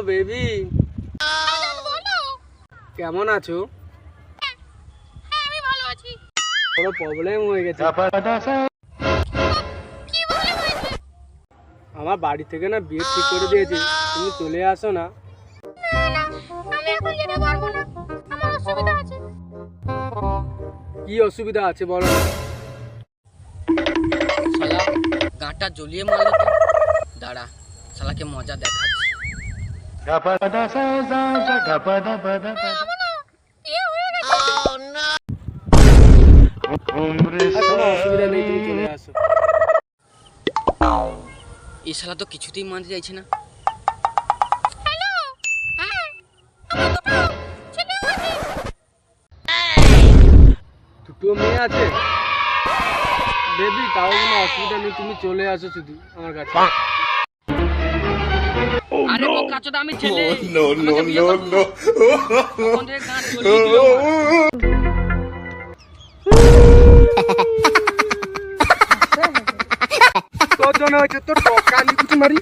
Baby, কেমন আছো? আমি ভালো আছি। বড় প্রবলেম হয়ে গেছে। কি বলে হয়েছে? আমার বাড়ি থেকে না বিয়ে ঠিক করে দিয়েছে, তুমি চলে আসো না। না, আমি এখন যেতে পারবো না, আমার অসুবিধা আছে। কি অসুবিধা আছে বলো না? শালা গাঁটটা জ্বলিয়ে মারলো তো। দাঁড়া, শালাকে মজা দেখাচ্ছি। বিয়ে হয়ে গেছে। আর কোনো অসুবিধা নেই, তুমি চলে আসো। এই শালা তো কিছুতেই মানতে চাইছে না। হ্যালো, হ্যাঁ, আমার দুটো ছেলে আছে। দুটো মেয়ে আছে বেবি, তাও কোনো অসুবিধা নেই, তুমি চলে আসো শুধু আমার কাছে। আরে বোকাচোদা, আমি ছেলে। আমাকে বিয়ে করবো? তখন থেকে গাঁট জ্বলিয়ে দিল আমার। তোর জন্য হয়েছে, তোর টকা নিকুচি মারি।